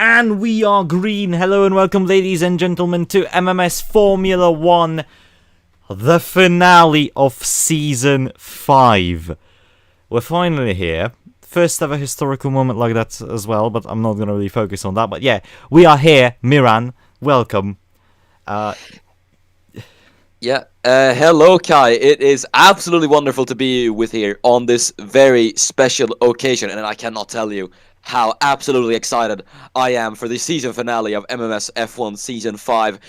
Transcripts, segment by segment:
And we are green. Hello and welcome, ladies and gentlemen, to MMS Formula 1, the finale of Season 5. We're finally here. First ever historical moment like that as well, but I'm not going to really focus on that. But yeah, we are here. Miran, welcome. Hello, Kai. It is absolutely wonderful to be with here on this very special occasion, and I cannot tell you how absolutely excited I am for the season finale of MMS F1 Season 5.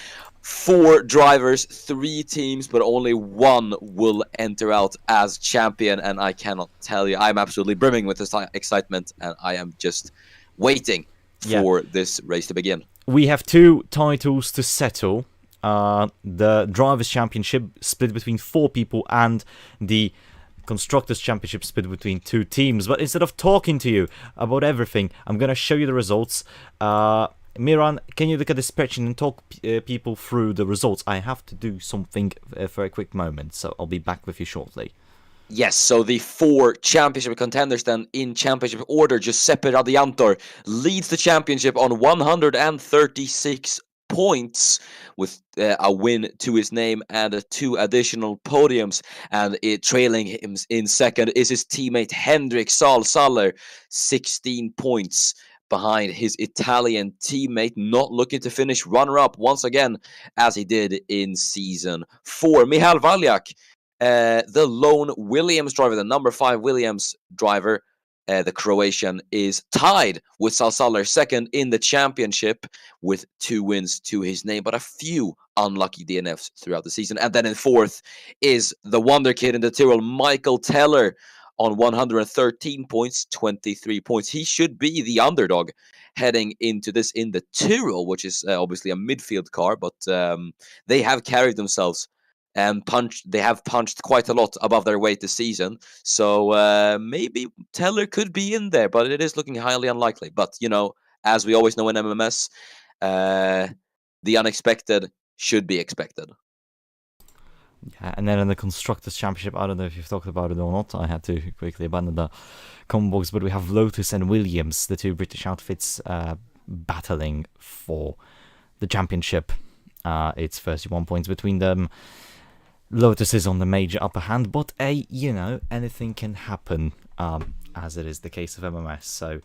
4 drivers, 3 teams, but only one will enter out as champion, and I cannot tell you, I'm absolutely brimming with this excitement, and I am just waiting for this race to begin. We have 2 titles to settle. The Drivers' Championship split between 4 people and the Constructors' Championship split between 2 teams. But instead of talking to you about everything, I'm going to show you the results. Miran, can you look at the spreadsheet and talk people through the results? I have to do something for a quick moment, so I'll be back with you shortly. Yes, so the 4 championship contenders then in championship order. Giuseppe Radiantor leads the championship on 136 points with a win to his name and 2 additional podiums, and trailing him in second is his teammate Hendrik Saller, 16 points behind his Italian teammate, not looking to finish runner-up once again as he did in season 4. Michal Valjak, the lone Williams driver, the number 5 Williams driver, the Croatian, is tied with Saller second in the championship with 2 wins to his name, but a few unlucky DNFs throughout the season. And then in 4th is the wonder kid in the Tyrrell, Michael Teller, on 113 points, 23 points. He should be the underdog heading into this in the Tyrrell, which is obviously a midfield car, but they have carried themselves and they have punched quite a lot above their weight this season. So maybe Teller could be in there, but it is looking highly unlikely. But, you know, as we always know in MMS, the unexpected should be expected. Yeah, and then in the Constructors' Championship, I don't know if you've talked about it or not, I had to quickly abandon the comment box, but we have Lotus and Williams, the 2 British outfits, battling for the championship. It's 31 points between them. Lotus is on the major upper hand, but anything can happen, as it is the case of MMS. So,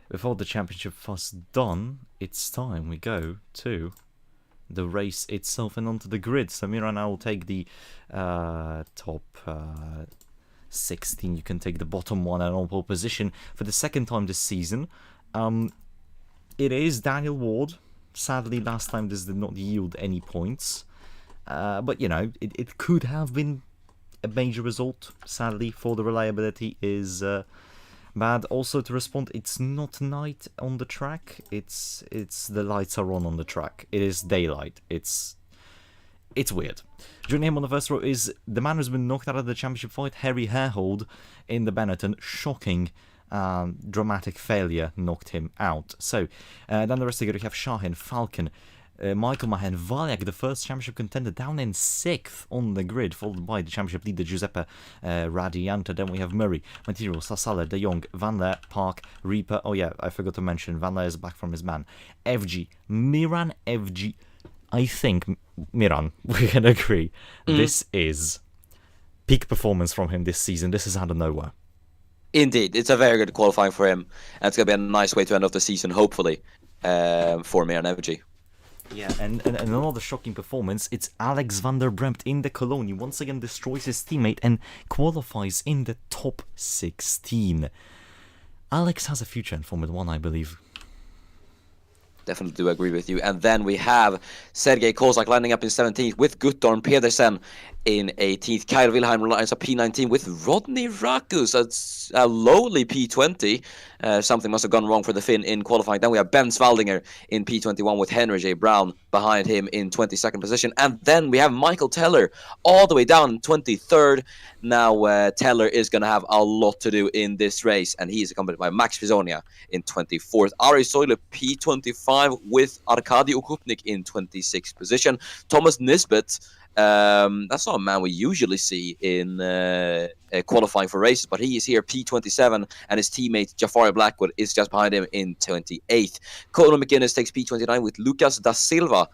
with all the championship fuss done, it's time we go to the race itself and onto the grid. So Mira and I will take the top 16. You can take the bottom one and on pole position for the second time this season. It is Daniel Ward. Sadly, last time this did not yield any points. But, you know, it could have been a major result. Sadly, for the reliability is bad. Also, to respond, it's not night on the track. It's the lights are on the track. It is daylight. It's weird. Joining him on the first row is the man who's been knocked out of the championship fight, Harry Herhold, in the Benetton. Shocking, dramatic failure knocked him out. So, then the rest of the grid, we have Shahin, Falcon, Michael Mahen, Valjak, the first championship contender, down in 6th on the grid, followed by the championship leader Giuseppe Radianta. Then we have Murray, Material, Sassale, De Jong, Van Der, Park, Reaper. Oh yeah, I forgot to mention, Van Der is back from his man. FG, Miran FG. I think, Miran, we can agree, this is peak performance from him this season. This is out of nowhere. Indeed, it's a very good qualifying for him, and it's going to be a nice way to end off the season, hopefully, for Miran FG. Yeah, and another shocking performance, it's Alex van der Bremt in the Cologne. He once again destroys his teammate and qualifies in the top 16. Alex has a future in Formula 1, I believe. Definitely do agree with you. And then we have Sergej Kozak lining up in 17th with Guttorm Pedersen in 18th. Kyle Wilhelm lines up P19 with Rodney Rakus. That's a lowly P20. Something must have gone wrong for the Finn in qualifying. Then we have Ben Svaldinger in P21 with Henry J. Brown behind him in 22nd position. And then we have Michael Teller all the way down in 23rd. Now Teller is going to have a lot to do in this race, and he is accompanied by Max Pisonia in 24th. Ari Soile P25 with Arkady Ukupnik in 26th position. Thomas Nisbet That's not a man we usually see in qualifying for races, but he is here P27, and his teammate Jafari Blackwood is just behind him in 28th. Conor McGuinness takes P29 with Lucas da Silva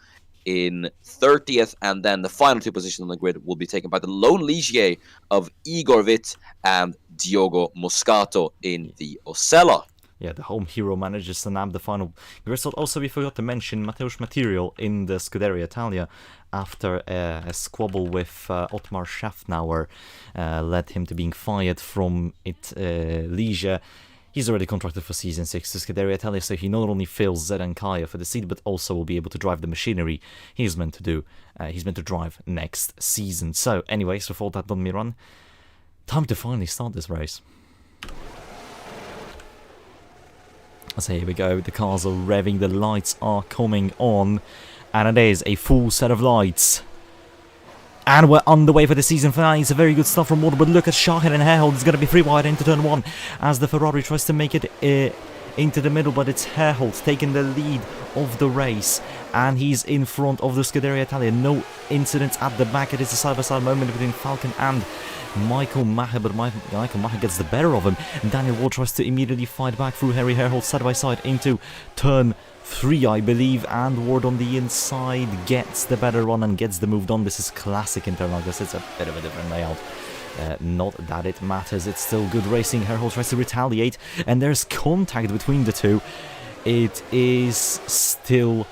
in 30th, and then the final two positions on the grid will be taken by the lone Ligier of Igor Witt and Diogo Moscato in the Osella. Yeah, the home hero manages to nab the final result. Also, we forgot to mention Mateusz Material in the Scuderia Italia after a squabble with Ottmar Schaffnauer led him to being fired from Ligier. He's already contracted for Season 6 to Scuderia Italia, so he not only fills Zed and Kaya for the seat, but also will be able to drive the machinery he's meant to do. He's meant to drive next season. So, anyways, with all that done, Miran, time to finally start this race. So here we go, the cars are revving, the lights are coming on, and it is a full set of lights. And we're on the way for the season finale. It's a very good start from Motorsport, but look at Shahin and Herhold. It's going to be free wide into turn 1 as the Ferrari tries to make it into the middle, but it's Herhold taking the lead of the race, and he's in front of the Scuderia Italia. No incidents at the back. It is a side-by-side moment between Falcon and Michael Maher, but Michael Maher gets the better of him. Daniel Ward tries to immediately fight back through Harry Herhold side by side into turn 3, I believe, and Ward on the inside gets the better run and gets the move done. This is classic Interlagos. It's a bit of a different layout. Not that it matters, it's still good racing. Herhold tries to retaliate, and there's contact between the two. It is still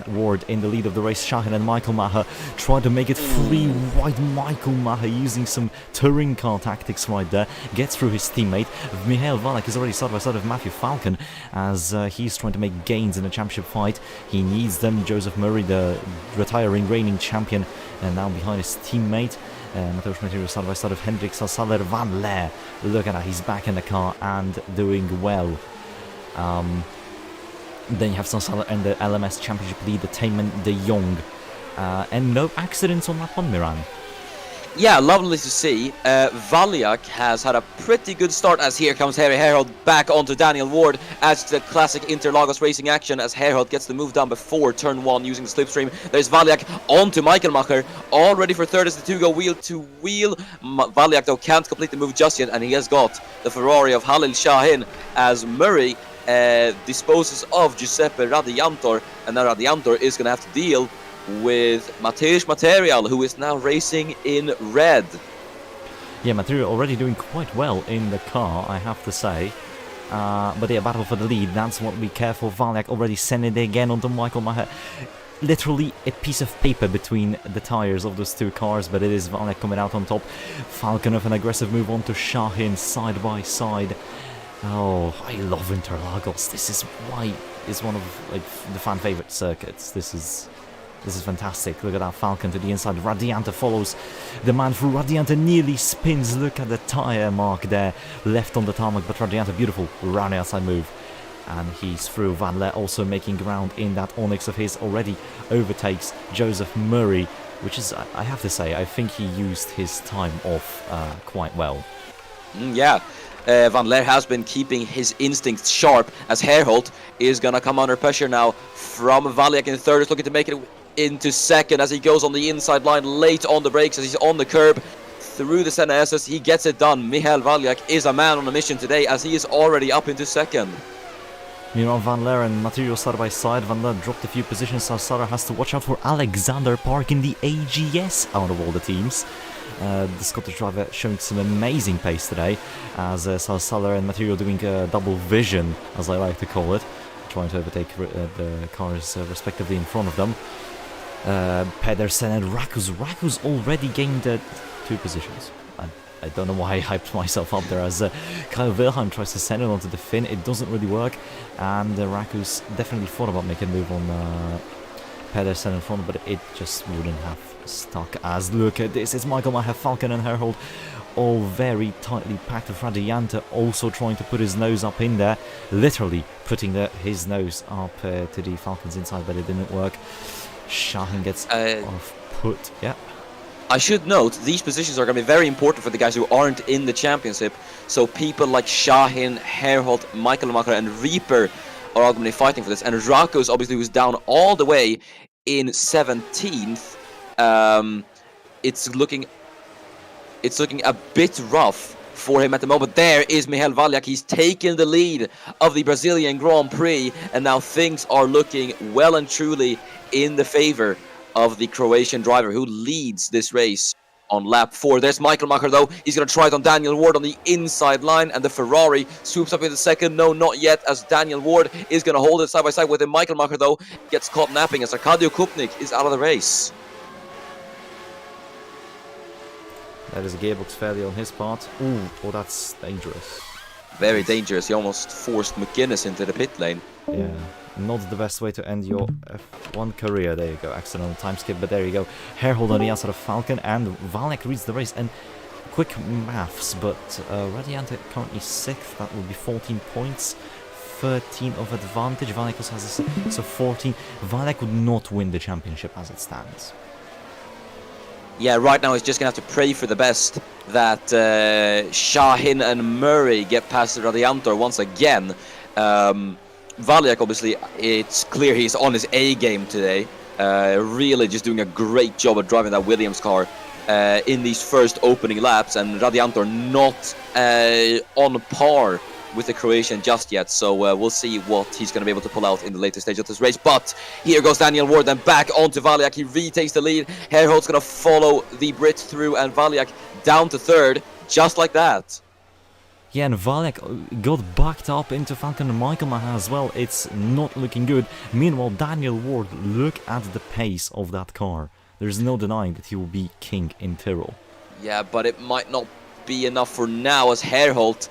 Ward in the lead of the race. Shahin and Michael Maher try to make it free wide. Michael Maher using some touring car tactics right there, gets through his teammate. Michael Valak is already side by side of Matthew Falcon as he's trying to make gains in the championship fight. He needs them. Joseph Murray, the retiring reigning champion, and now behind his teammate. Mateusz Material side by side of Hendrik Salsaler Van Leer. Look at that, he's back in the car and doing well. Then you have Salsaler and the LMS Championship leader Taman de Jong. And no accidents on that one, Miran. Yeah, lovely to see. Valiak has had a pretty good start as here comes Harry Herhold back onto Daniel Ward as the classic Interlagos racing action as Herhold gets the move down before turn 1 using the slipstream. There's Valiak onto Michael Macher, all ready for third as the two go wheel to wheel. Valiak though can't complete the move just yet, and he has got the Ferrari of Halil Shahin as Murray disposes of Giuseppe Radiantor, and now Radiantor is going to have to deal with Mateusz Material, who is now racing in red. Yeah, Material already doing quite well in the car, I have to say. But yeah, battle for the lead, that's what we care for. Valiak already sending it again onto Michael Maher. Literally a piece of paper between the tires of those two cars, but it is Valiak coming out on top. Falcon with an aggressive move onto Shahin side by side. Oh, I love Interlagos. This is why it's one of the fan favourite circuits. This is fantastic. Look at that Falcon to the inside. Radianta follows the man through. Radianta nearly spins. Look at the tyre mark there left on the tarmac. But Radianta, beautiful round outside move. And he's through. Van Leer also making ground in that Onyx of his. Already overtakes Joseph Murray, which is, I have to say, I think he used his time off quite well. Yeah. Van Leer has been keeping his instincts sharp as Herhold is going to come under pressure now from Valiak in third. Is looking to make it into second as he goes on the inside line late on the brakes as he's on the curb through the Senna SS. He gets it done. Michael Valiak is a man on a mission today as he is already up into second. You know, Van Leer and Material side by side. Van Leer dropped a few positions. Salsara has to watch out for Alexander Park in the AGS out of all the teams. The Scottish driver showing some amazing pace today as Salsala and Material doing double vision, as I like to call it, trying to overtake the cars respectively in front of them. Pedersen and Rakus already gained 2 positions. I don't know why I hyped myself up there as Kyle Wilhelm tries to send it onto the fin. It doesn't really work, and Rakus definitely thought about making a move on Pedersen in front, but it just wouldn't have stuck. As look at this, it's Michael Maher, Falcon and Herhold all very tightly packed. Radianta also trying to put his nose up in there, literally putting his nose up to the Falcon's inside, but it didn't work. Shahin gets off put. Yeah. I should note, these positions are going to be very important for the guys who aren't in the championship. So people like Shahin, Herhold, Michael Macher and Reaper are all going to be fighting for this. And Rakos, obviously, who's down all the way in 17th. It's looking a bit rough for him at the moment. There is Michał Waliak. He's taken the lead of the Brazilian Grand Prix, and now things are looking well and truly in the favor of the Croatian driver who leads this race on lap 4. There's Michael Macher though. He's going to try it on Daniel Ward on the inside line, and the Ferrari swoops up in the second. No, not yet, as Daniel Ward is going to hold it side by side with him. Michael Macher though gets caught napping as Arkadio Kupnik is out of the race. That is a gearbox failure on his part. Ooh, oh, that's dangerous. Very dangerous. He almost forced McGuinness into the pit lane. Yeah, not the best way to end your F1 career. There you go, accidental time skip, but there you go. Herhold on the outside of Falcon, and Waliak reads the race. And quick maths, but Radiante currently 6th. That would be 14 points. 13 of advantage. Waliak also has a so 14. Waliak would not win the championship as it stands. Yeah, right now he's just going to have to pray for the best that Shahin and Murray get past the Radiantor once again. Waliak, obviously, it's clear he's on his A game today. Really just doing a great job of driving that Williams car in these first opening laps. And Radiantor not on par with the Croatian just yet, so we'll see what he's going to be able to pull out in the later stage of this race. But here goes Daniel Ward, then back onto Waliak. He retakes the lead. Herhold's going to follow the Brit through, and Waliak down to 3rd, just like that. Yeah, and Waliak got backed up into Falcon and Michael Maher as well. It's not looking good. Meanwhile, Daniel Ward, look at the pace of that car. There's no denying that he will be king in Tyrrell. Yeah, but it might not be enough for now, as Herhold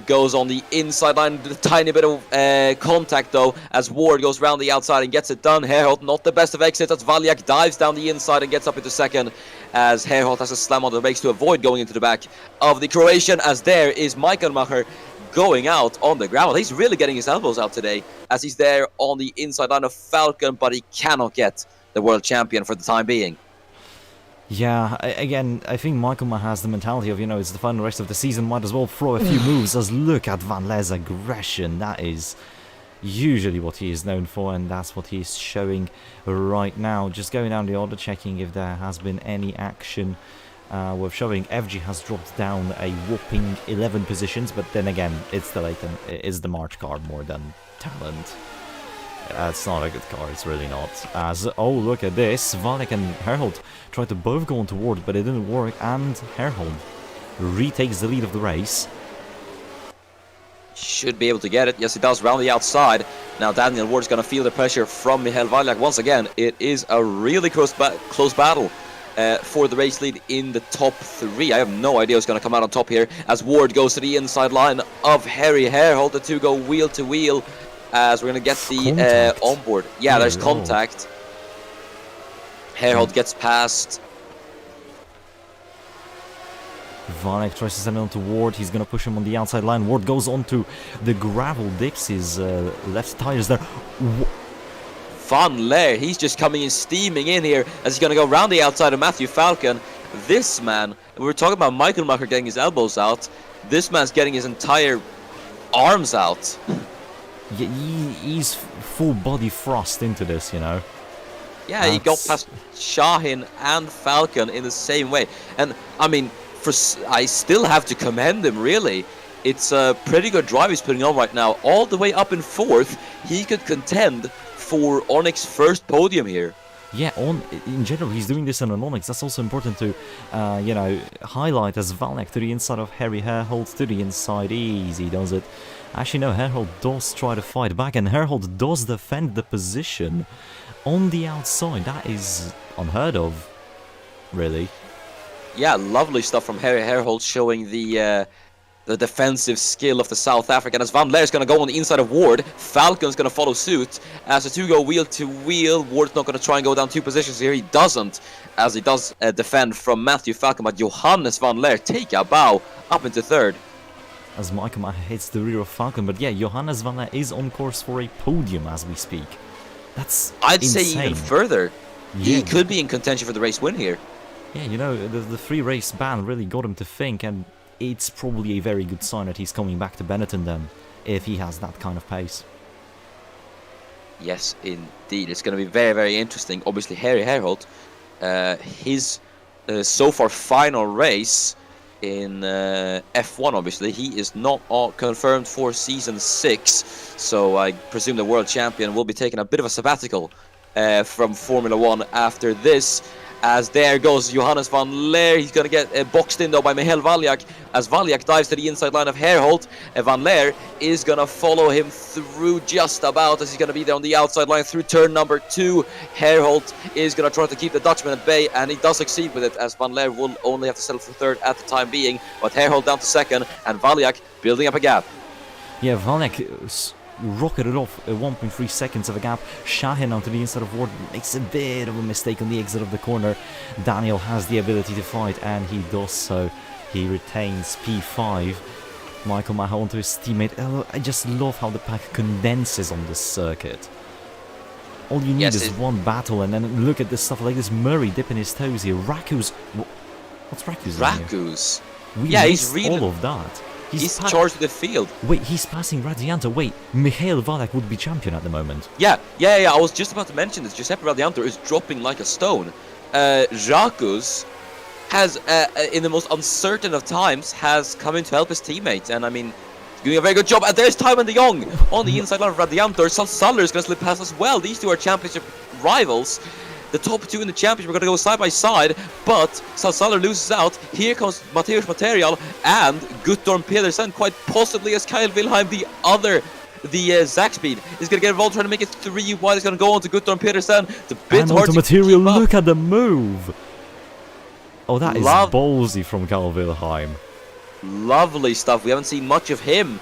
goes on the inside line. A tiny bit of contact though, as Ward goes round the outside and gets it done. Herhold not the best of exits, as Waliak dives down the inside and gets up into 2nd, as Herhold has to slam on the brakes to avoid going into the back of the Croatian, as there is Michael Macher going out on the gravel. He's really getting his elbows out today, as he's there on the inside line of Falcon, but he cannot get the world champion for the time being. Yeah, again, I think Michael Maher has the mentality of, you know, it's the final race of the season, might as well throw a few moves, as look at Van Leer's aggression. That is usually what he is known for, and that's what he's showing right now. Just going down the order, checking if there has been any action worth showing. FG has dropped down a whopping 11 positions, but then again, it's the March car more than talent. It's not a good car, it's really not. As, oh, look at this, Waliak and Herhold tried to both go on toward, but it didn't work, and Herhold retakes the lead of the race. Should be able to get it. Yes, he does, round the outside. Now Daniel Ward is going to feel the pressure from Michał Waliak. Once again, it is a really close battle for the race lead in the top 3. I have no idea who's going to come out on top here, as Ward goes to the inside line of Harry Herhold. The two go wheel to wheel, as we're going to get the onboard. Yeah, there's contact. Herhold gets past. Waliak tries to send it on to Ward. He's going to push him on the outside line. Ward goes on to the gravel, dips his left tires there. Van Leer, he's just coming in steaming in here, as he's going to go round the outside of Matthew Falcon. This man, we were talking about Michael Macher getting his elbows out. This man's getting his entire arms out. Yeah, he's full body thrust into this, you know. Yeah, he got past Shahin and Falcon in the same way. And, I mean, I still have to commend him, really. It's a pretty good drive he's putting on right now. All the way up in 4th, he could contend for Onyx's first podium here. Yeah, in general, he's doing this on an Onyx. That's also important to, you know, highlight, as Waliak to the inside of Harry Herhold, to the inside, easy does it. Actually, no, Herhold does try to fight back, and Herhold does defend the position on the outside. That is unheard of, really. Yeah, lovely stuff from Harry Herhold, showing the defensive skill of the South African, as Van Leer is going to go on the inside of Ward. Falcon's going to follow suit, as the two go wheel to wheel. Ward's not going to try and go down 2 positions here. He doesn't, as he does defend from Matthew Falcon, but Johannes Van Leer take a bow up into 3rd. As Michael Maher hits the rear of Falcon, but yeah, Johannes Van Leer is on course for a podium as we speak. That's I'd insane. say even further. Yeah. He could be in contention for the race win here. Yeah, you know, the 3-race ban really got him to think, and it's probably a very good sign that he's coming back to Benetton then, if he has that kind of pace. Yes, indeed. It's going to be very, very interesting. Obviously, Harry Herhold his so far final race in F1. Obviously, he is not confirmed for season 6, so I presume the world champion will be taking a bit of a sabbatical from Formula 1 after this. As there goes Johannes van Leer. He's going to get boxed in though by Michael Valjak. As Valjak dives to the inside line of Herholt, Van Leer is going to follow him through just about, as he's going to be there on the outside line through turn number 2. Herholt is going to try to keep the Dutchman at bay, and he does succeed with it, as Van Leer will only have to settle for third at the time being. But Herholt down to second, and Valjak building up a gap. Yeah, Valjak rocketed off 1.3 seconds of a gap. Shahin onto the inside of Ward makes a bit of a mistake on the exit of the corner. Daniel has the ability to fight, and he does so. He retains P5. Michael Maher onto his teammate. I just love how the pack condenses on this circuit. All you need is one battle, and then look at this stuff like this. Murray dipping his toes here. Raku's... What's Raku's doing here? Raku's? Yeah, he's really... all of that. He's charged the field. Wait, he's passing Radianto. Wait, Michael Valjak would be champion at the moment. Yeah. I was just about to mention this. Giuseppe Radianto is dropping like a stone. Rakus has, in the most uncertain of times, has come in to help his teammate. And I mean, doing a very good job. And there's Taiwan de Jong on the inside line of Radianto. Salsaller is going to slip past as well. These two are championship rivals. The top two in the championship are going to go side by side, but Salsaller loses out. Here comes Mateusz Material and Guttorm Pedersen, quite possibly as Kyle Wilhelm, the Zach Speed, is going to get involved trying to make it 3 wide. It's going to go on to Guttorm Pedersen. It's a bit hard to Material, keep up. Look at the move. Oh, that is ballsy from Kyle Wilhelm. Lovely stuff. We haven't seen much of him.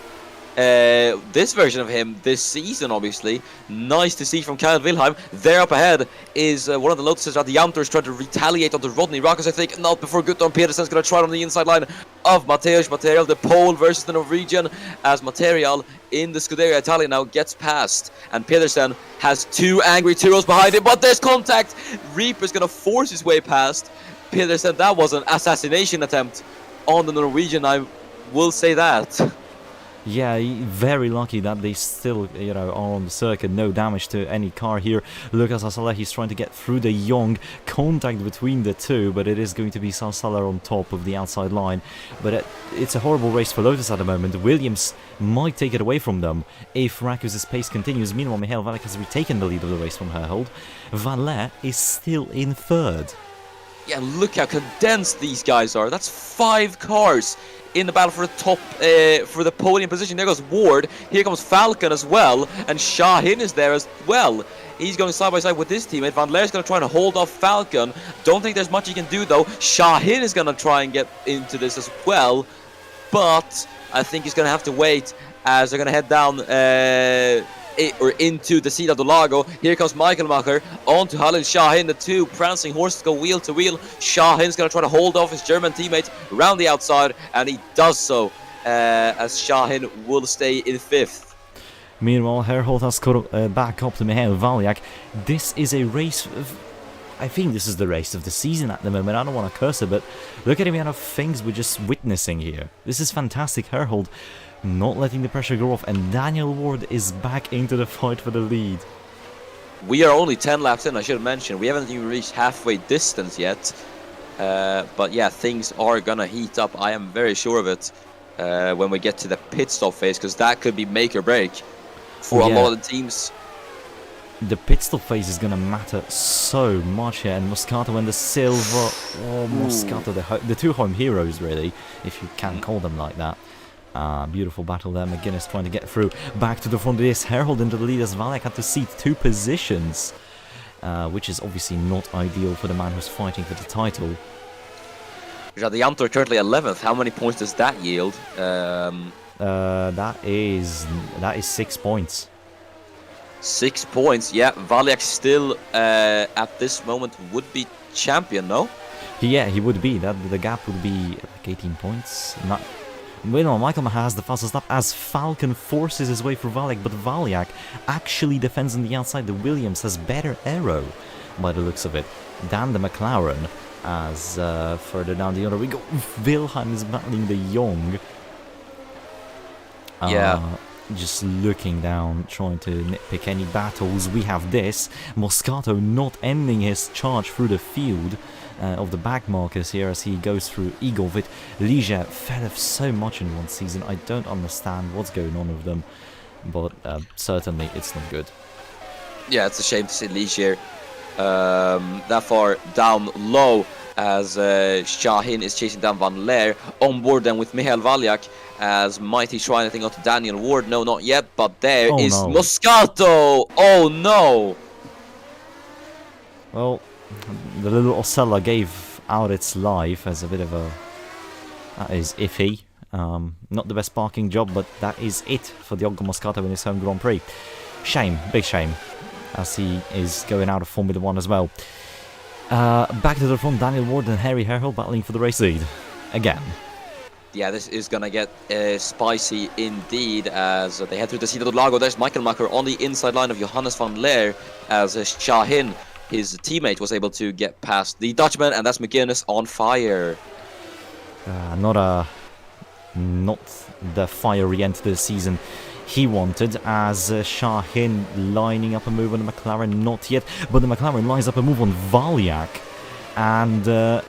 This version of him this season, obviously. Nice to see from Kyle Wilhelm. There up ahead is one of the Lotuses, Radianto, trying to retaliate onto Rodney Rakus, I think. Not before Guttorm Pedersen is going to try it on the inside line of Mateusz Material, the Pole versus the Norwegian, as Material in the Scuderia Italia now gets past. And Pedersen has 2 angry Tyros behind him, but there's contact. Reaper's going to force his way past Pedersen. That was an assassination attempt on the Norwegian, I will say that. Yeah, very lucky that they still, are on the circuit. No damage to any car here. Lucas Salsaller, he's trying to get through the Young. Contact between the two, but it is going to be Salsaller on top of the outside line. But it's a horrible race for Lotus at the moment. Williams might take it away from them if Rakus' pace continues. Meanwhile, Michael Valjak has retaken the lead of the race from Herhold. Van Leer is still in third. Yeah, look how condensed these guys are. That's 5 cars in the battle for the top, for the podium position. There goes Ward. Here comes Falcon as well, and Shahin is there as well. He's going side by side with his teammate. Van Leer's going to try to hold off Falcon. Don't think there's much he can do though. Shahin is going to try and get into this as well, but I think he's going to have to wait as they're going to head down into the Ciudad do Lago. Here comes Michael Macher on to Halil Shahin. The 2 prancing horses go wheel to wheel. Shahin's going to try to hold off his German teammate around the outside, and he does so, as Shahin will stay in 5th. Meanwhile, Herhold has caught back up to Michael Valjak. This is a race I think this is the race of the season at the moment. I don't want to curse it, but look at the amount of things we're just witnessing here. This is fantastic. Herhold not letting the pressure go off, and Daniel Ward is back into the fight for the lead. We are only 10 laps in, I should have mentioned. We haven't even reached halfway distance yet. But yeah, things are gonna heat up. I am very sure of it when we get to the pit stop phase, because that could be make or break for a lot of the teams. The pit stop phase is gonna matter so much here, and Moscato and the Silver. Oh, Moscato, the two home heroes, really, if you can call them like that. Beautiful battle there. McGuinness trying to get through. Back to the front of this. Herhold into the lead as Valjak had to cede 2 positions, which is obviously not ideal for the man who's fighting for the title. Radianto currently 11th. How many points does that yield? That is 6 points. 6 points. Yeah, Valjak still at this moment would be champion, no? Yeah, he would be. The gap would be like 18 points. Meanwhile, Michael Maher has the fastest lap as Falcon forces his way through Valjak, but Valjak actually defends on the outside. The Williams has better aero by the looks of it than the McLaren. As further down the other we go, Wilhelm is battling the Young. Yeah. just looking down, trying to nitpick any battles. We have this. Moscato not ending his charge through the field of the back markers here as he goes through Igorvit. Ligia fell off so much in one season. I don't understand what's going on with them, but certainly it's not good. Yeah, it's a shame to see Ligia that far down low, as Shahin is chasing down Van Leer. On board then with Michael Valyak, as Mighty trying anything onto Daniel Ward. No, not yet, but there is Moscato! Oh no! Well, the little Osella gave out its life as a bit of a... That is iffy. Not the best parking job, but that is it for Diogo Moscato in his home Grand Prix. Shame, big shame, as he is going out of Formula 1 as well. Back to the front, Daniel Ward and Harry Herhold battling for the race lead. Again. Yeah, this is gonna get spicy indeed as they head through the Cida do Lago. There's Michael Macker on the inside line of Johannes van Leer, as Shahin, his teammate, was able to get past the Dutchman, and that's McGuinness on fire. Not the fiery end to the season he wanted, as Shahin lining up a move on the McLaren, not yet, but the McLaren lines up a move on Valyak, and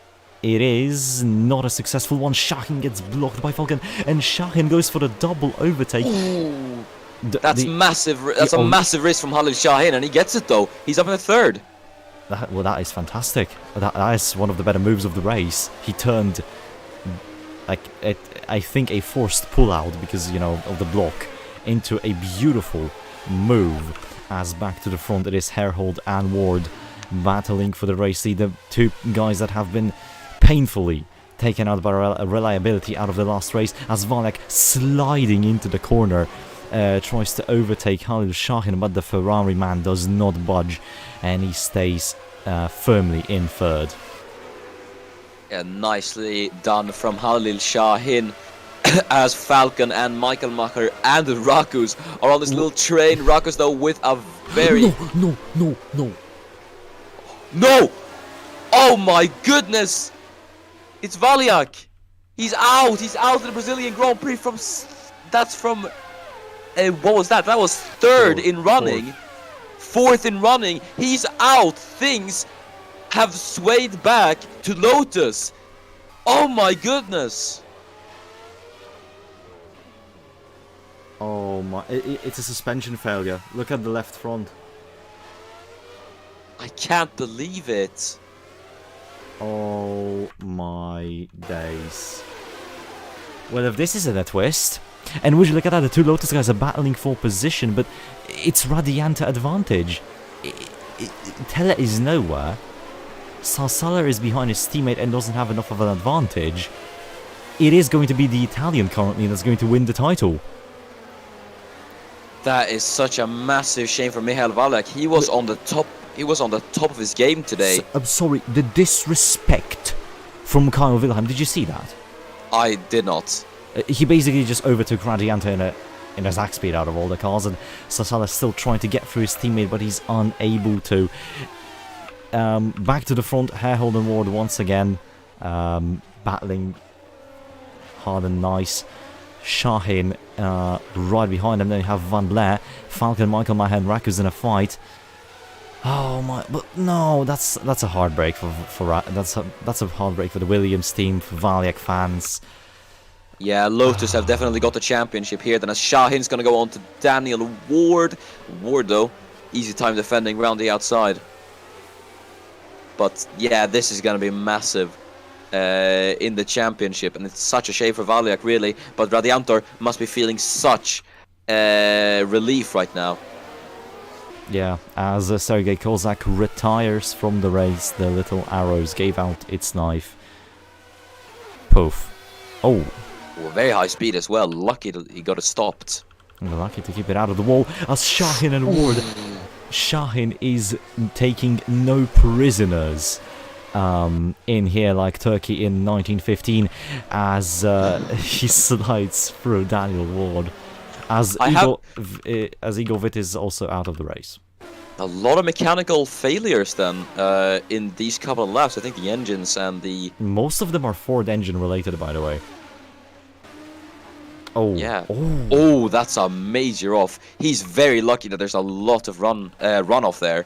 it is not a successful one. Shahin gets blocked by Falcon, and Shahin goes for the double overtake. That's massive. That's a massive risk from Khalil Shahin, and he gets it though. He's up in the third. That is fantastic. That is one of the better moves of the race. He turned, I think, a forced pull-out because, you know, of the block, into a beautiful move. As back to the front, it is Herhold and Ward battling for the race lead. The two guys that have been painfully taken out by reliability out of the last race, as Valek sliding into the corner tries to overtake Khalil Shahin, but the Ferrari man does not budge and he stays firmly in third. Yeah, nicely done from Khalil Shahin. As Falcon and Michael Macher and Rakus are on this little train. Rakus though with a very... No! Oh my goodness! It's Valyak! He's out! He's out of the Brazilian Grand Prix from... That's from... what was that? That was third in running. Fourth in running. He's out! Things have swayed back to Lotus. Oh my goodness! Oh my... It's a suspension failure. Look at the left front. I can't believe it. Oh my days. Well, if this isn't a twist... And would you look at that, the two Lotus guys are battling for position, but it's Radianta advantage. Teller is nowhere. Sarsala is behind his teammate and doesn't have enough of an advantage. It is going to be the Italian currently that's going to win the title. That is such a massive shame for Michael Valek. He was on the top. He was on the top of his game today. I'm sorry, the disrespect from Kyle Wilhelm. Did you see that? I did not. He basically just overtook Radianta in a Zach speed out of all the cars, and Sarsala's still trying to get through his teammate, but he's unable to. Back to the front, Herhold and Ward once again, battling hard and nice. Shahin right behind them. Then you have Van Blair, Falcon, Michael Maher, and Rakus in a fight. Oh my! But no, that's a heartbreak that's a heartbreak for the Williams team, for Valyak fans. Yeah, Lotus have definitely got the championship here. Then as Shahin's going to go on to Daniel Ward. Ward though, easy time defending around the outside. But yeah, this is going to be massive in the championship, and it's such a shame for Valyak really. But Radiantor must be feeling such relief right now. Yeah, as Sergei Kozak retires from the race, the little arrows gave out its knife. Poof. Oh. Very high speed as well. Lucky that he got it stopped. Lucky to keep it out of the wall. As Shahin and Ward. Shahin is taking no prisoners in here like Turkey in 1915 as he slides through Daniel Ward. As Igorvit is also out of the race. A lot of mechanical failures then in these couple of laps. I think the engines and the... Most of them are Ford engine related, by the way. Oh, Yeah. oh. Oh, that's a major off. He's very lucky that there's a lot of runoff there.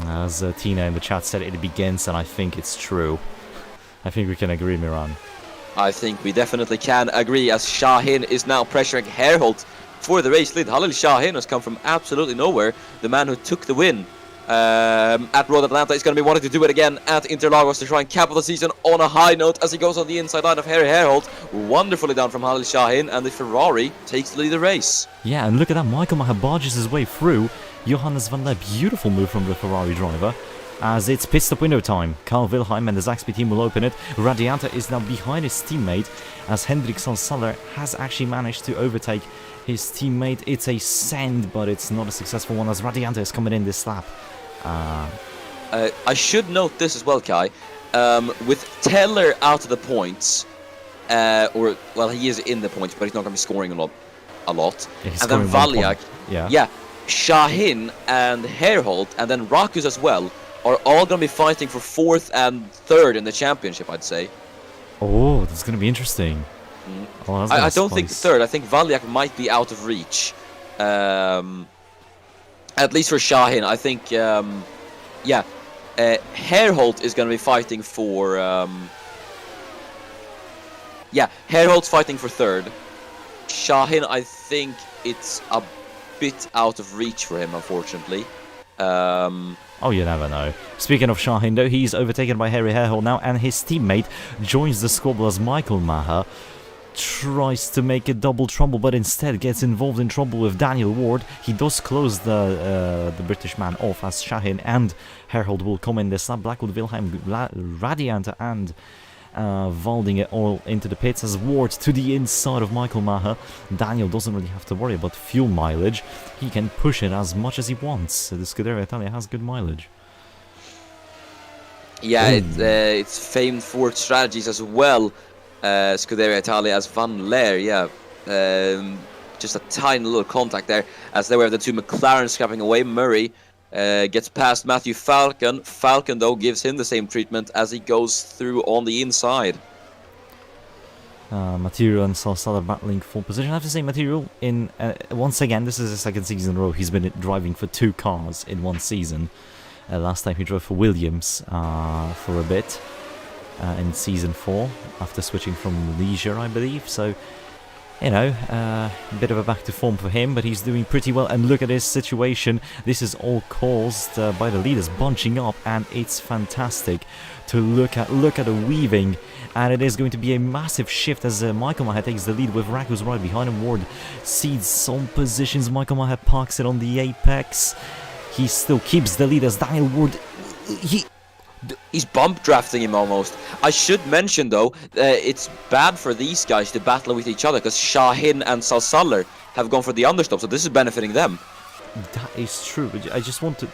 As Tina in the chat said, it begins, and I think it's true. I think we can agree, Miran. I think we definitely can agree, as Shahin is now pressuring Herholt for the race lead. Halil Shahin has come from absolutely nowhere. The man who took the win at Road Atlanta is going to be wanting to do it again at Interlagos to try and cap the season on a high note as he goes on the inside line of Harry Herholt. Wonderfully done from Halil Shahin, and the Ferrari takes the lead of the race. Yeah, and look at that. Michael Maher barges his way through. Johannes van der, beautiful move from the Ferrari driver. As it's pit stop window time, Carl Wilhelm and the Zaxby team will open it. Radianta is now behind his teammate, as Hendrik Salsaller has actually managed to overtake his teammate. It's a send, but it's not a successful one, as Radianta is coming in this lap. I should note this as well, Kai. With Teller out of the points, well, he is in the points, but he's not going to be scoring a lot. Yeah, and then Valiak, yeah, Shahin and Herholt, and then Rakus as well, are all going to be fighting for 4th and 3rd in the championship, I'd say. Oh, that's going to be interesting. Oh, I don't think 3rd. I think Valiak might be out of reach. At least for Shahin. I think, Herholt is going to be fighting for... Herholt's fighting for 3rd. Shahin, I think it's a bit out of reach for him, unfortunately. Oh, you never know. Speaking of Shahin, though, he's overtaken by Harry Herholt now, and his teammate joins the squabble as Michael Maher tries to make a double trouble, but instead gets involved in trouble with Daniel Ward. He does close the British man off, as Shahin and Herholt will come in this lap. Blackwood, Wilhelm, Radianta and Valding it all into the pits, as Ward to the inside of Michael Maher. Daniel doesn't really have to worry about fuel mileage. He can push it as much as he wants. The Scuderia Italia has good mileage. Yeah, it's famed for its strategies as well. Scuderia Italia as Van Leer, just a tiny little contact there, as they were the two McLarens scrapping away. Murray gets past Matthew Falcon. Falcon, though, gives him the same treatment as he goes through on the inside. Material and Salsala battling for position. I have to say, Material, in once again, this is the second season in a row he's been driving for 2 cars in one season. Last time he drove for Williams for a bit in season 4, after switching from Leisure, I believe. So, you know, a bit of a back to form for him, but he's doing pretty well. And look at his situation. This is all caused by the leaders bunching up, and it's fantastic to look at. Look at the weaving, and it is going to be a massive shift as Michael Maher takes the lead with Rakus right behind him. Ward cedes some positions. Michael Maher parks it on the apex. He still keeps the lead as Daniel Ward. He's bump drafting him almost. I should mention, though, it's bad for these guys to battle with each other, because Shahin and Salsaller have gone for the understop, so this is benefiting them. That is true, but I just want to...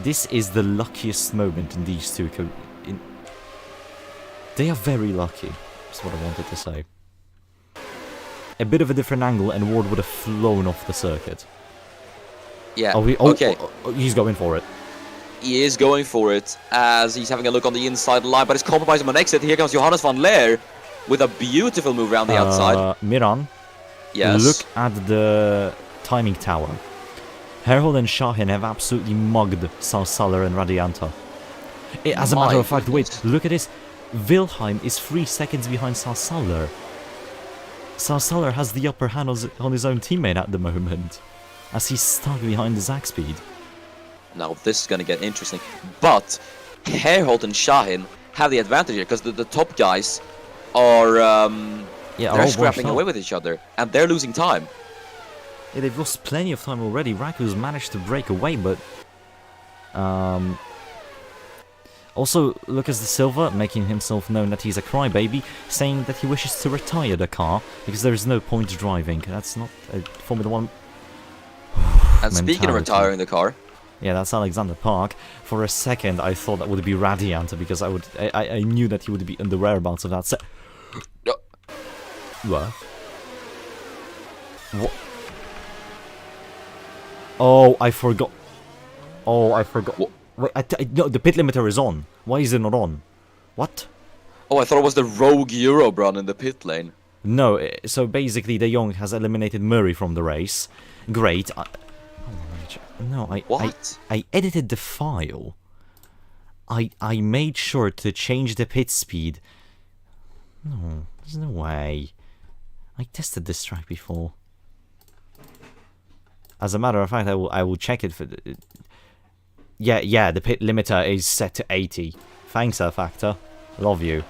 This is the luckiest moment in these two. They are very lucky, that's what I wanted to say. A bit of a different angle and Ward would have flown off the circuit. Yeah, okay. He's going for it. He is going for it, as he's having a look on the inside line, but it's compromising on exit. Here comes Johannes van Leer with a beautiful move around the outside. Miran, yes. Look at the timing tower. Herhold and Shahin have absolutely mugged Salsaller and Radianta. As a matter of fact, wait, look at this. Wilhelm is 3 seconds behind Salsaller. Salsaller has the upper hand on his own teammate at the moment, as he's stuck behind the Zach speed. Now this is going to get interesting, but Herhold and Shahin have the advantage here, because the top guys are they're scrapping away with each other, and they're losing time. Yeah, they've lost plenty of time already. Raku's managed to break away, but also Lucas De Silva making himself known that he's a crybaby, saying that he wishes to retire the car because there is no point driving. That's not a Formula 1 And speaking of retiring the car, yeah, that's Alexander Park. For a second, I thought that would be Radiant, because I knew that he would be in the whereabouts of that set. What? What? Oh, I forgot. Oh, I forgot. Wait, no, the pit limiter is on. Why is it not on? What? Oh, I thought it was the rogue Eurobrun in the pit lane. No, so basically De Jong has eliminated Murray from the race. Great. No, What? I edited the file. I made sure to change the pit speed. No, there's no way. I tested this track before. As a matter of fact, I will check it for the... Yeah, the pit limiter is set to 80. Thanks, Factor. Love you.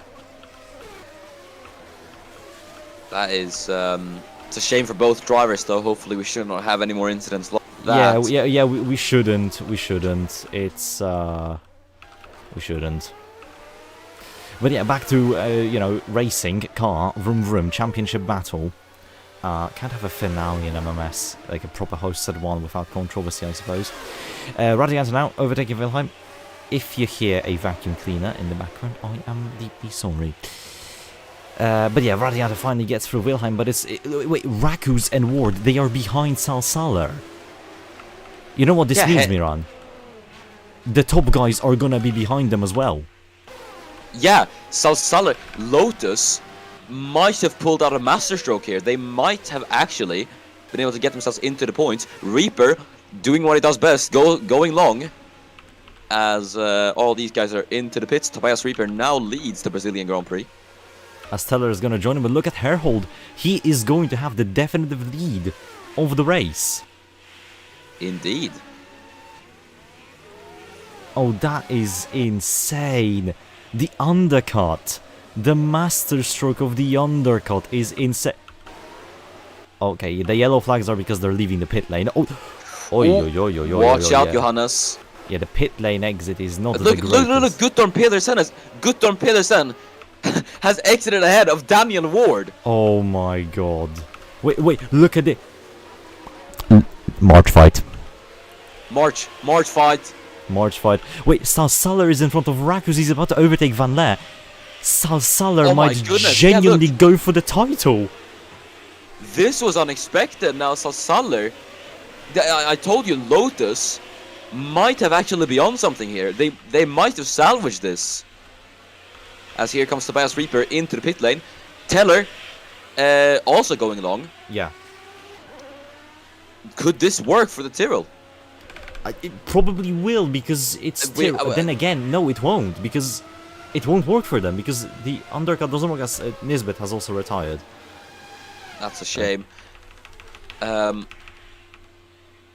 That is, it's a shame for both drivers, though. Hopefully we should not have any more incidents like that. Yeah, we shouldn't. We shouldn't. It's, we shouldn't. But yeah, back to, you know, racing, car, vroom vroom, championship battle. Can't have a finale in MMS, like a proper hosted one without controversy, I suppose. Radiator now, overtaking Wilhelm. If you hear a vacuum cleaner in the background, I am deeply sorry. But yeah, Radiator finally gets through Wilhelm, but it's... wait, Rakus and Ward, they are behind Salsaller. You know what this means, Miran? The top guys are gonna be behind them as well. Yeah, Salsaller, Lotus might have pulled out a masterstroke here. They might have actually been able to get themselves into the points. Reaper doing what he does best, going long. As all these guys are into the pits, Tobias Reaper now leads the Brazilian Grand Prix. As Teller is gonna join him, but look at Herhold. He is going to have the definitive lead of the race. Indeed. Oh, that is insane. The undercut. The masterstroke of the undercut is insane. Okay, the yellow flags are because they're leaving the pit lane. Oh, watch out, Johannes. Yeah, the pit lane exit is not look, the greatest. Look, Guttorm Pedersen has exited ahead of Daniel Ward. Oh my god. Wait, look at it. March fight. March fight. Wait, Salsaller is in front of Rakus. He's about to overtake Van Leer. Salsaller might genuinely go for the title. This was unexpected. Now Salsaller, I told you, Lotus might have actually been on something here. They might have salvaged this. As here comes Tobias Reaper into the pit lane. Teller also going along. Yeah. Could this work for the Tyrrell? It probably will, because it's then again, no, it won't, because it won't work for them, because the undercut doesn't work, as Nisbet has also retired. That's a shame.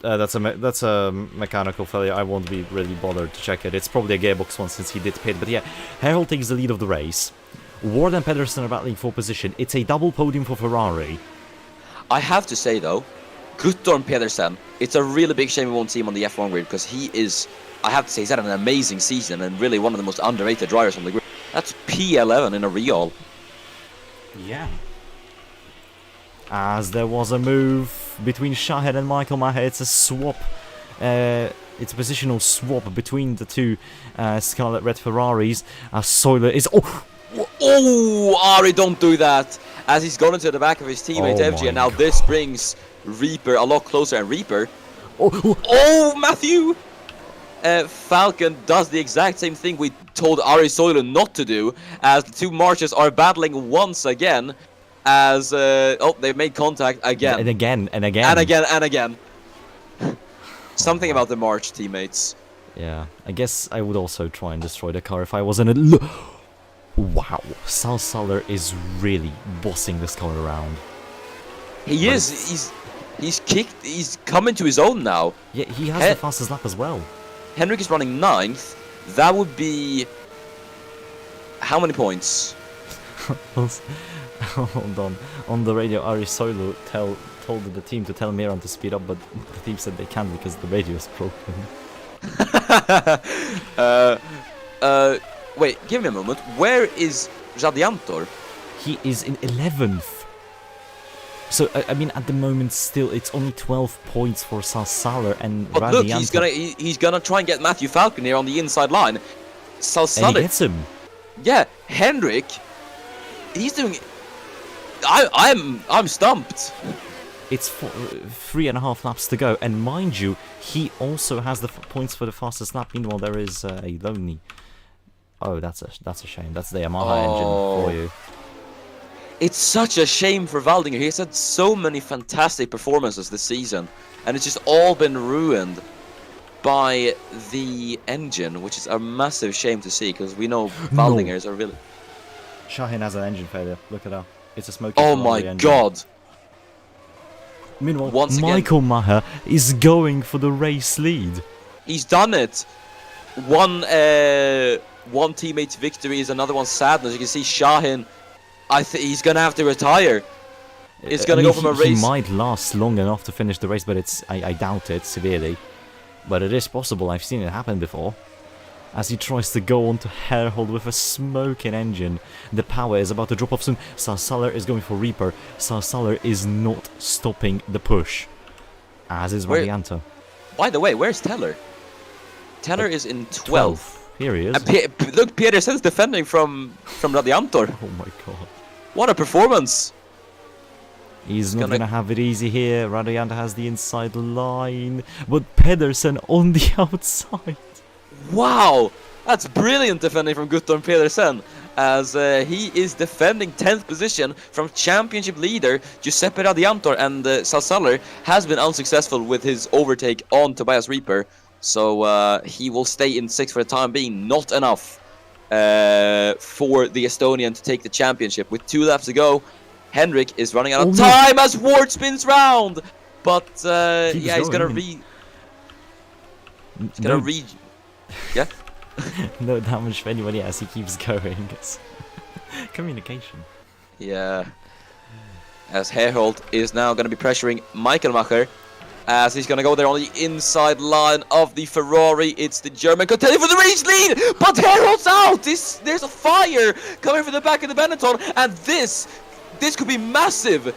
That's a mechanical failure. I won't be really bothered to check it. It's probably a gearbox one since he did pit. But yeah, Herald takes the lead of the race. Ward and Pedersen are battling for position. It's a double podium for Ferrari. I have to say though, Guttorm Pedersen, it's a really big shame we won't see him on the F1 grid, because he is, I have to say, he's had an amazing season and really one of the most underrated drivers on the grid. That's P11 in a real. Yeah. As there was a move between Shahed and Michael Maher, it's a swap. It's a positional swap between the two Scarlet Red Ferraris. Soiler is... Oh, Ari, don't do that! As he's gone into the back of his teammate FG, and now this brings Reaper a lot closer, and Reaper... Oh, Matthew! Falcon does the exact same thing we told Ari Soiler not to do, as the two marches are battling once again. As they've made contact again. And again. Something about the March teammates. Yeah, I guess I would also try and destroy the car if I wasn't Wow, Salsaller is really bossing this car around. He is. He's come into his own now. Yeah, he has the fastest lap as well. Henrik is running 9th. That would be... How many points? Hold on. On the radio, Ari Soilu told the team to tell Miran to speed up, but the team said they can't because the radio is broken. Wait, give me a moment. Where is Radiantor? He is in 11th. So, I mean, at the moment, still, it's only 12 points for Salsaller and but Radiantor. Look, he's gonna try and get Matthew Falcon here on the inside line. Salsaller... And he gets him. Yeah, Henrik... He's doing... I'm stumped. It's 3.5 laps to go, and mind you, he also has the points for the fastest lap. Meanwhile, there is a lonely Oh, that's a shame. That's the Yamaha engine for you. It's such a shame for Valdinger. He's had so many fantastic performances this season, and it's just all been ruined by the engine, which is a massive shame to see, because we know Valdingers are really... Shahin has an engine failure. Look at that. It's a smoking Oh Ferrari my engine. god! Meanwhile, Once again, Michael Maher is going for the race lead. he's done it. One teammate's victory is another one's sadness. You can see Shahin, he's gonna have to retire. He's gonna go from a race. He might last long enough to finish the race, but I doubt it severely. But it is possible. I've seen it happen before. As he tries to go on to Herhold with a smoking engine. The power is about to drop off soon. Salsaler is going for Reaper. Salsaler is not stopping the push. As is Radianto. By the way, where's Teller? Teller is in 12th. Here he is. Look, Pedersen's defending from Radiantor. Oh my god. What a performance! He's not gonna have it easy here. Radianta has the inside line, but Pedersen on the outside. Wow! That's brilliant defending from Guttorm Pedersen, as he is defending 10th position from championship leader Giuseppe Radiantor, and Salsaler has been unsuccessful with his overtake on Tobias Reaper, so he will stay in 6th for the time being. Not enough for the Estonian to take the championship. With 2 laps to go, Henrik is running out of time as Ward spins round, but yeah, he's gonna yeah. No damage for anybody as he keeps going. Communication. Yeah. As Herhold is now going to be pressuring Michael Macher, as he's going to go there on the inside line of the Ferrari. It's the German contending for the race lead, but Herold's out. There's a fire coming from the back of the Benetton, and this could be massive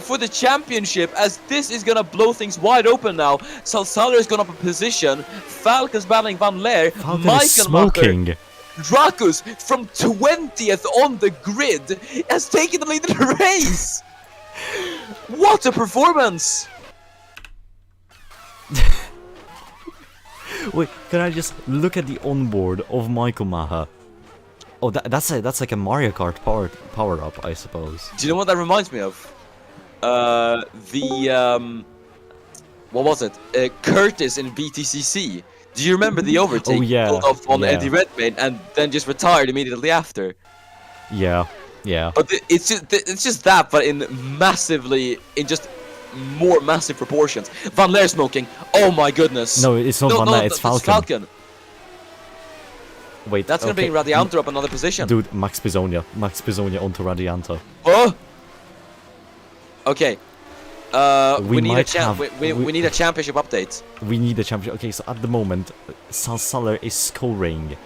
for the championship, as this is going to blow things wide open now. Salsaler is going up a position. Falcon's battling Van Leer. Michael Macher, Drakus from 20th on the grid has taken the lead in the race. What a performance! Wait, can I just look at the onboard of Michael Maher? Oh, that's like a Mario Kart power up, I suppose. Do you know what that reminds me of? What was it? Curtis in BTCC. Do you remember the overtake? Oh yeah. Pulled off on Eddie Redmayne and then just retired immediately after. Yeah. But it's just that, but in just more massive proportions. Van Leer smoking. Oh my goodness. No, it's not Van Leer. It's Falcon. Wait, that's gonna bring Radianto up another position. Dude, Max Pisonia onto Radianto. Oh. Okay. We need a championship update. We need a championship. Okay, so at the moment, Salsaler is scoring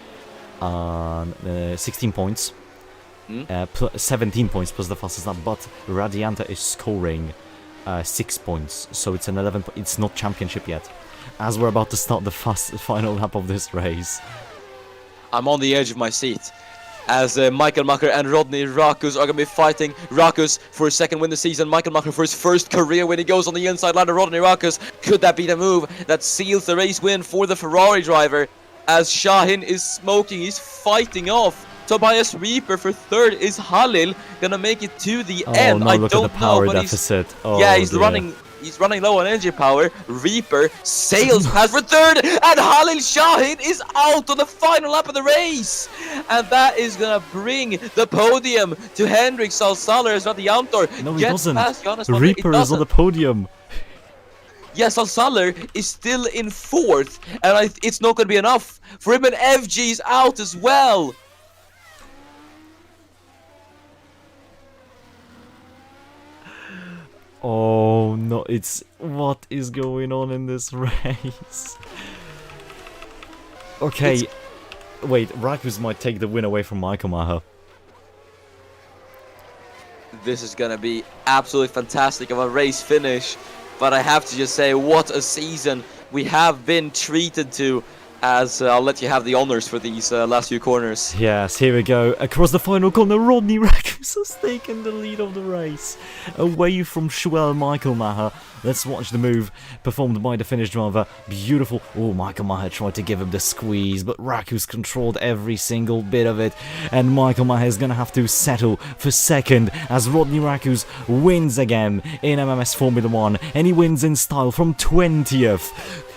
16 points, 17 points plus the fastest lap, but Radianta is scoring 6 points, so it's an 11. It's not championship yet, as we're about to start the final lap of this race. I'm on the edge of my seat, as Michael Macher and Rodney Rakus are going to be fighting. Rakus for his second win this season, Michael Macher for his first career win. He goes on the inside line of Rodney Rakus. Could that be the move that seals the race win for the Ferrari driver? As Shahin is smoking, he's fighting off Tobias Reaper for third. Is Halil gonna make it to the end? No, I look don't at the power know, but deficit. he's running low on energy power. Reaper sails past for third, and Halil Shahin is out on the final lap of the race, and that is gonna bring the podium to Henrik Salsaler as Radiantor. No, he doesn't. Reaper is on the podium. Yes, Salsaler is still in 4th, and it's not gonna be enough for him, and FG is out as well. Oh no, what is going on in this race? Okay, wait, Rakus might take the win away from Michael Maher. This is gonna be absolutely fantastic of a race finish, but I have to just say, what a season we have been treated to, as I'll let you have the honors for these last few corners. Yes, here we go. Across the final corner, Rodney Rackus has taken the lead of the race, away from Joel Michael Maher. Let's watch the move performed by the Finnish driver. Beautiful. Oh, Michael Maher tried to give him the squeeze, but Rackus controlled every single bit of it. And Michael Maher is going to have to settle for second as Rodney Rackus wins again in MMS Formula 1. And he wins in style from 20th.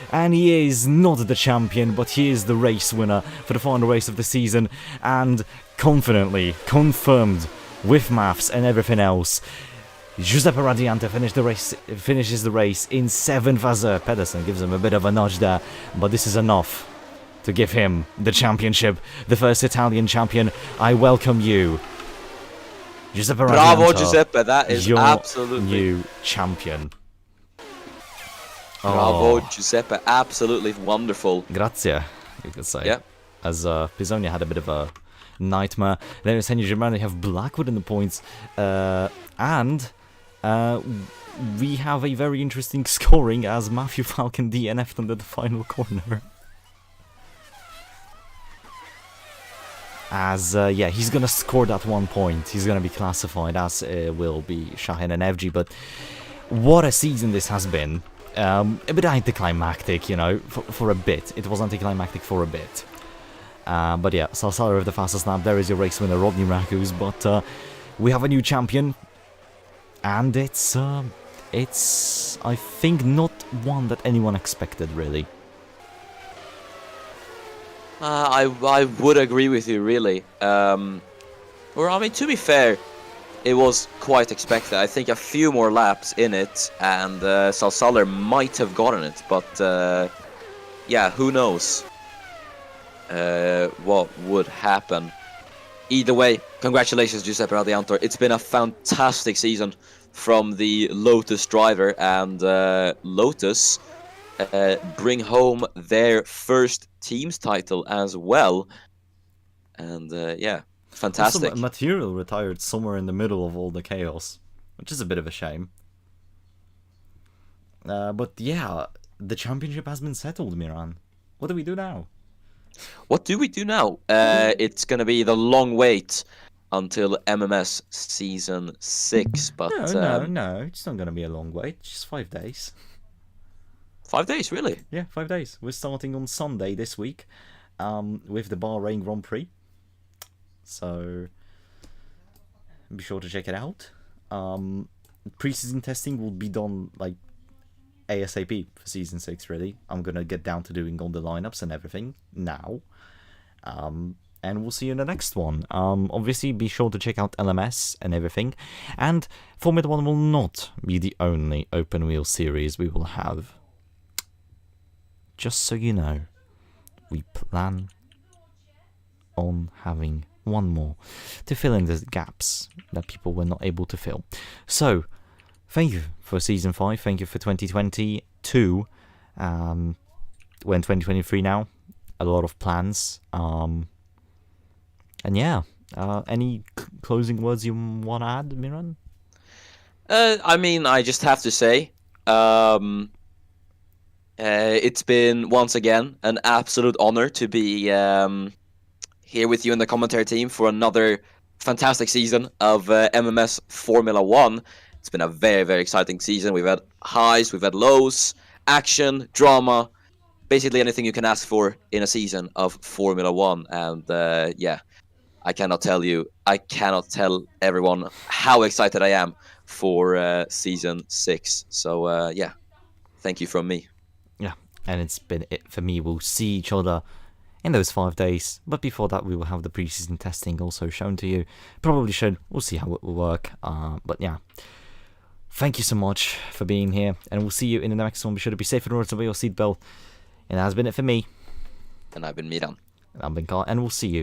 And he is not the champion, but he is the race winner for the final race of the season. And confidently confirmed with maths and everything else, Giuseppe Radiante finishes the race in 7th as Pedersen gives him a bit of a nudge there, but this is enough to give him the championship, the first Italian champion. I welcome you, Giuseppe Radiante. Bravo, Giuseppe, that is your absolutely new champion. Bravo, Giuseppe, absolutely wonderful. Grazie, you could say. Yeah. As Pisonia had a bit of a nightmare. Then Senna Germano have Blackwood in the points, and we have a very interesting scoring as Matthew Falcon DNF'd under the final corner. As, yeah, he's gonna score that 1 point. He's gonna be classified, as will be Shahin and FG, but what a season this has been. A bit anticlimactic, you know, for a bit. It was anticlimactic for a bit. But yeah, Salsala with the fastest lap. There is your race winner, Rodney Rackus. But we have a new champion. And it's I think, not one that anyone expected, really. I would agree with you, really. Or, I mean, to be fair, it was quite expected. I think a few more laps in it, and Salsaler might have gotten it. But, yeah, who knows what would happen. Either way, congratulations, Giuseppe Radiantor. It's been a fantastic season from the Lotus driver, and Lotus bring home their first team's title as well. And yeah, fantastic. Also, Material retired somewhere in the middle of all the chaos, which is a bit of a shame. But yeah, the championship has been settled, Miran. What do we do now? What do we do now? It's going to be the long wait until MMS Season 6. But no, it's not going to be a long wait. Just 5 days. 5 days, really? Yeah, 5 days. We're starting on Sunday this week with the Bahrain Grand Prix. So be sure to check it out. Pre-season testing will be done like ASAP for Season 6, really. I'm going to get down to doing all the lineups and everything now. And we'll see you in the next one. Obviously, be sure to check out LMS and everything. And Formula 1 will not be the only open wheel series we will have. Just so you know, we plan on having one more to fill in the gaps that people were not able to fill. So, thank you for Season 5. Thank you for 2022. We're in 2023 now. A lot of plans. And yeah, any closing words you want to add, Miran? I mean, I just have to say, it's been, once again, an absolute honor to be here with you in the commentary team for another fantastic season of MMS Formula 1. It's been a very, very exciting season. We've had highs, we've had lows, action, drama, basically anything you can ask for in a season of Formula 1. And yeah, I cannot tell everyone how excited I am for Season 6. So yeah, thank you from me. Yeah, and it's been it for me. We'll see each other in those 5 days, but before that we will have the pre-season testing also shown to you. Probably should. We'll see how it will work. But yeah, thank you so much for being here, and we'll see you in the next one. Be sure to be safe and remember to wear your seatbelt. And that has been it for me. And I've been Miran. And I've been Carl, and we'll see you